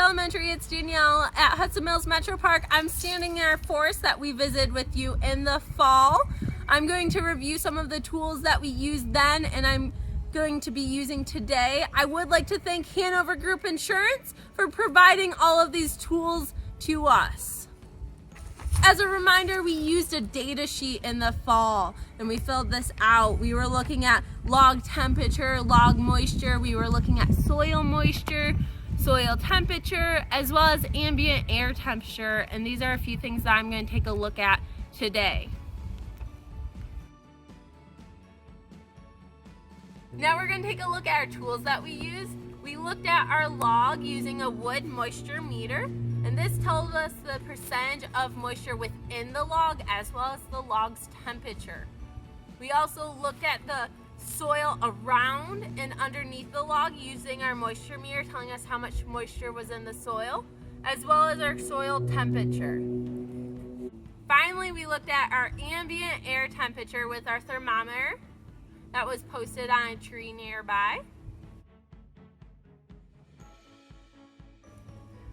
Elementary, it's Danielle at Hudson Mills Metropark. I'm standing in our forest that we visited with you in the fall. I'm going to review some of the tools that we used then and I'm going to be using today. I would like to thank Hanover Group Insurance for providing all of these tools to us. As a reminder, we used a data sheet in the fall and we filled this out. We were looking at log temperature, log moisture, we were looking at soil moisture, soil temperature, as well as ambient air temperature, and these are a few things that I'm going to take a look at today. Now we're going to take a look at our tools that we use. We looked at our log using a wood moisture meter, and this tells us the percentage of moisture within the log as well as the log's temperature. We also looked at the soil around and underneath the log using our moisture meter, telling us how much moisture was in the soil, as well as our soil temperature. Finally, we looked at our ambient air temperature with our thermometer that was posted on a tree nearby.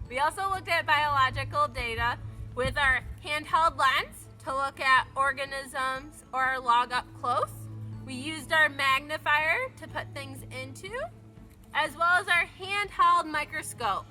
We also looked at biological data with our handheld lens to look at organisms or our log up close. We used our magnifier to put things into, as well as our handheld microscope.